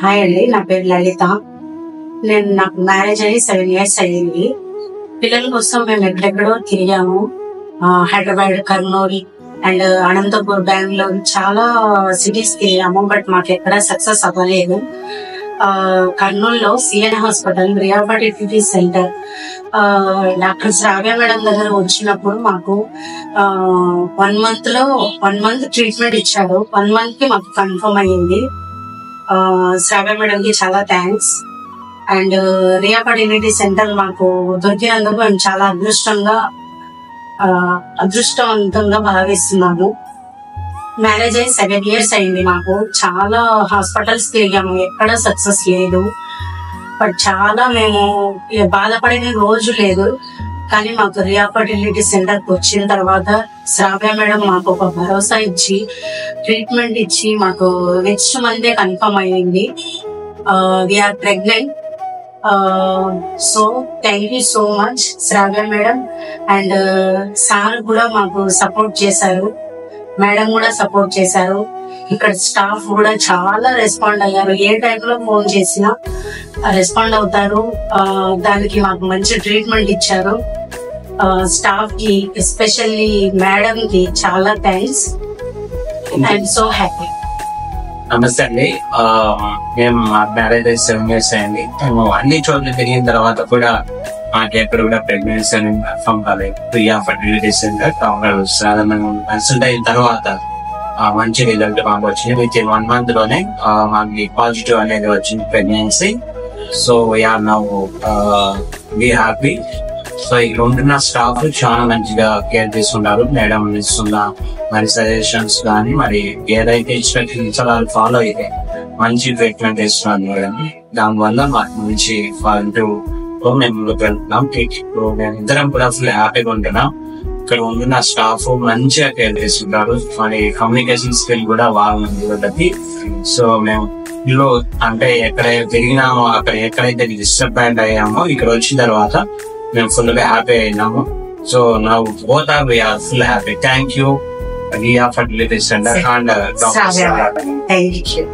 Hi అండి, నా పేరు లలిత. నాకు మ్యారేజ్ అయ్యి 7 years అయ్యింది. పిల్లల కోసం మేము ఎక్కడెక్కడో తిరిగాము. హైదరాబాద్, కర్నూలు అండ్ అనంతపూర్, బెంగళూరు చాలా సిటీస్ తిరిగాము. బట్ మాకు ఎక్కడ సక్సెస్ అవ్వలేదు. కర్నూలులో CN hospital, Riya fertility centre, doctor Shravya madam దగ్గర వచ్చినప్పుడు మాకు 1 month ట్రీట్మెంట్ ఇచ్చారు. 1 month కి మాకు కన్ఫర్మ్ అయ్యింది. శ్రావ్య మేడం కి చాలా thanks. And Riya fertility centre మాకు దొరికినందుకు మేము చాలా అదృష్టవంతంగా భావిస్తున్నాము. మ్యారేజ్ అయ్యి 7 years అయింది. మాకు చాలా హాస్పిటల్స్ తిరిగాము, ఎక్కడ సక్సెస్ లేదు. బట్ చాలా మేము బాధపడిన రోజు లేదు. కానీ మాకు రియా ఫర్టిలిటీ సెంటర్కి వచ్చిన తర్వాత శ్రావ్య మేడం మాకు ఒక భరోసా ఇచ్చి ట్రీట్మెంట్ ఇచ్చి మాకు నెక్స్ట్ మంత్ కన్ఫర్మ్ అయ్యింది. We are pregnant. So thank you so much Sravya madam. And sir కూడా మాకు సపోర్ట్ చేశారు, మేడం కూడా సపోర్ట్ చేశారు. ఇక్కడ స్టాఫ్ కూడా చాలా రెస్పాండ్ అయ్యారు. ఏ టైంలో ఫోన్ చేసినా రెస్పాండ్ అవుతారు. దానికి మాకు మంచి ట్రీట్మెంట్ ఇచ్చారు. స్టాఫ్ కి, ఎస్పెషల్లీ మేడం కి చాలా థ్యాంక్స్. I'm so happy. నమస్తే అండి. మేము మ్యారేజ్ అయ్యి 7 years అయింది. మేము అన్ని చోట్ల తిరిగిన తర్వాత కూడా మాకు ఎక్కడ కూడా ప్రెగ్నెన్సీ అని కన్ఫర్మ్ కాలేదు. రియా ఫర్టిలిటీ సెంటర్ కన్సల్ట్ అయిన తర్వాత మంచి రిజల్ట్ మాకు వచ్చింది. విత్ ఇన్ 1 month లోనే మాకు పాజిటివ్ అనేది వచ్చింది pregnancy. So we are now be happy. So ఇక్కడ ఉంటున్న స్టాఫ్ చాలా మంచిగా కేర్ తీసుకుంటారు. మేడం ఇస్తున్న మరి సజెషన్స్ కానీ మరి ఏదైతే ఇన్స్ట్రక్షన్స్ వాళ్ళు ఫాలో అయితే మంచి ట్రీట్మెంట్ ఇస్తున్నారు మేడం. దానివల్ల మాకు మంచి మేము వెళ్తున్నాం. మేము ఇద్దరం కూడా ఫుల్ హ్యాపీగా ఉంటున్నాం. ఇక్కడ ఉంటున్న స్టాఫ్ మంచిగా కేర్ తీసుకుంటారు. మరి కమ్యూనికేషన్ స్కిల్ కూడా బాగుంది వాళ్ళకి. సో మేము ఇల్లు అంటే ఎక్కడ తిరిగినామో అక్కడ ఎక్కడైతే డిస్టర్బెంట్ అయ్యామో ఇక్కడ వచ్చిన తర్వాత మేము ఫుల్ గా హ్యాపీ అయినాము. So now both are we are full happy. Thank you Riya fertility centre and doctor. Thank you.